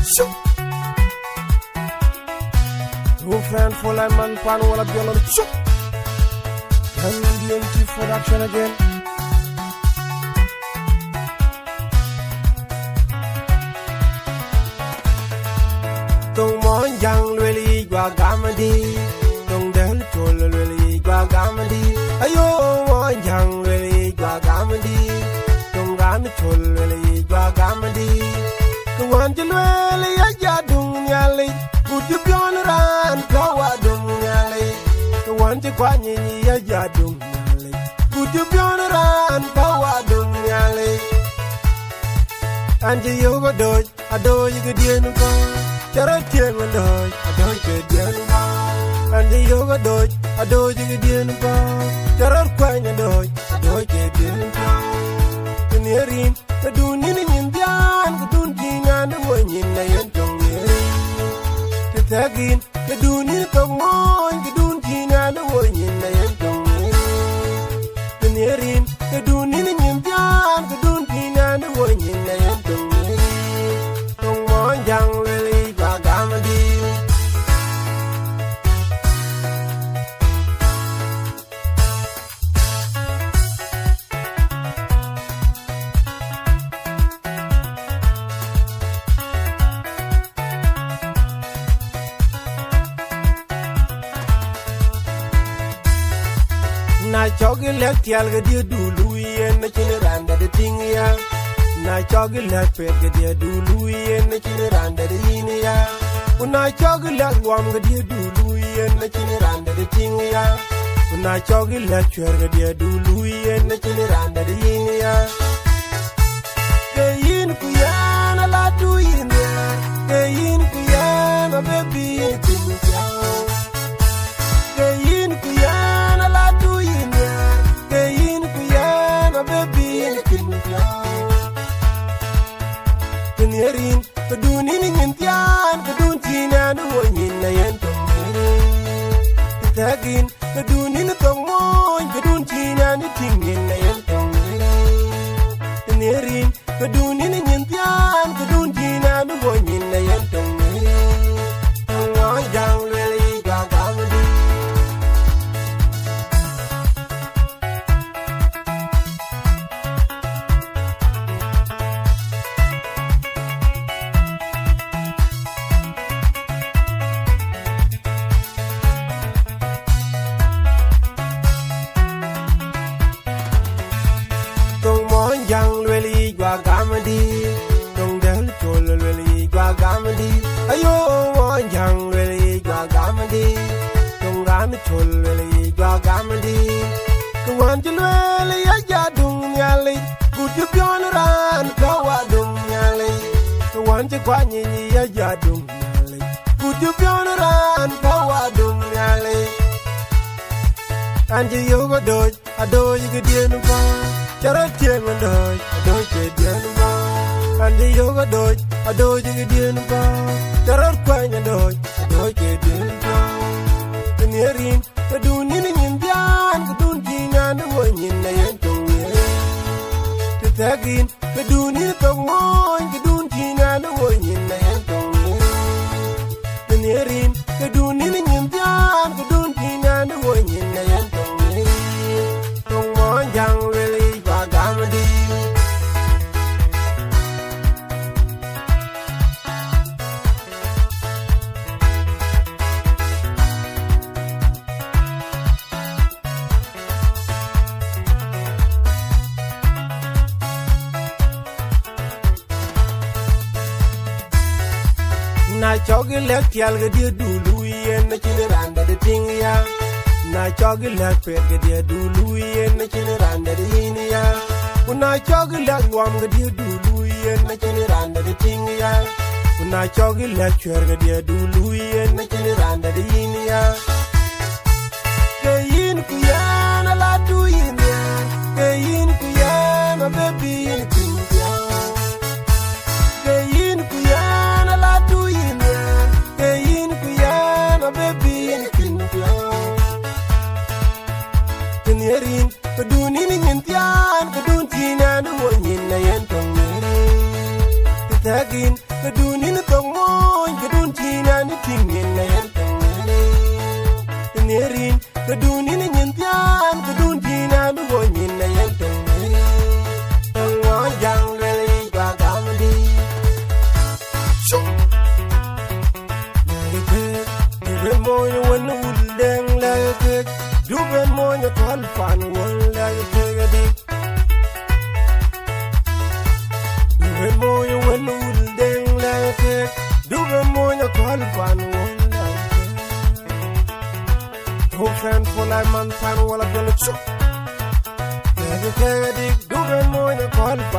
Shoot. True friend for like man pan wala biolol. Shoot. Can DNT production again. Tung mon jang really gwa gamadi. Tung del chol really gwa gamadi. Ayo mon jang really gwa gamadi. Tung gan chol really gwa gamadi. Wan jilweli ya dung nyali. Buju pion ran kawa dung nyali. Wan jikwanyi ya dung nyali. Buju pion ran kawa dung nyali. Anji yoga doj, adoj gedienu ko. Chara tieng doj, adoj gedienu ko. Anji yoga doj, adoj gedienu ko. Chara kwanya doj, adoj gedienu ko. Kunierin, kadunin nyimbian, kadun tingan wanyin na yentong niri. Kitagin, kadunin tongmon, kadun tingan wanyin na yentong niri. Kunierin, kadunin nyimbian, kadun tingan wanyin na yentong niri. Tongmon jang lili bagamadi. Na chogi lek tial ga dia dulu yen na chini randa de tingia. Na chogi lek pet ga dia dulu yen na chini randa de inia. Na chogi lek wam ga dia dulu yen na chini randa de tingia. Na chogi lek chwer ga dia dulu yen na chini randa de inia. Ke yin ku yana la du inia. Ke yin ku yana baby timu jao. Ke yin ku yana la du inia. Ke yin ku yana baby timu jao. Kenierin kedunin nyentian kedun tina nu wanyin na yentong niri. Kitagin kedunin tongmoy kedun tina ni tingin na yentong niri. Kenierin kedunin nyentian kedun tina nu wanyin na yentong niri. Tongmoy jang leli gagamadi. Jang really gwa gamadi. Dong del chol really gwa gamadi. Ayo mon jang really gwa gamadi. Dong gan chol really gwa gamadi. Kwan jilweli ya dung nyali. Buju pion ran kawa dung nyali. Kwan jikwanyi ya dung nyali. Buju pion ran kawa dung nyali. Anji yoga doj, adoj gedienu ko. Chara tieng doj, adoj gedienu ko. Anji yoga doj, adoj gedienu ko. Chara kwanya doj, adoj gedienu ko. Kenierin, kadunin nyimbian, kadun tingan wanyin na yentong niri. Kitagin, kadunin tongmoy, kadun tingan wanyin na yentong niri. Kenierin, kadunin nyimbian, kadun tingan wanyin na yentong niri. Tongmoy jang lili bagamadi. Na chogi lek tial ga dia dulu yen na chini randa de tingia. Na chogi lek pet ga dia dulu yen na chini randa de inia. Na chogi lek wam ga dia dulu yen na chini randa de tingia. Na chogi lek chwer ga dia dulu yen na chini randa de inia. Ke yin ku yana la du inia. Ke yin ku yana baby timu jao. Ke yin ku yana la du inia. Ke yin ku yana baby timu jao. Kenierin kedunin nyentian kedun tina nu wanyin na yentong niri. tagin kadunin tongmoy kadun tina ni tingin na yan nerin kadunin nyentian kadun tina du gonyin na yan tongwa jang reli bagamdi Dube moyo wanu uldeng lagek Dube moyo kalfan wan lagek adik Dube moyo wanu uldeng lagek Dube moyo kalfan wan lagek Hokan polai mantan wala galut sok Lagek adik Dube moyo kalfan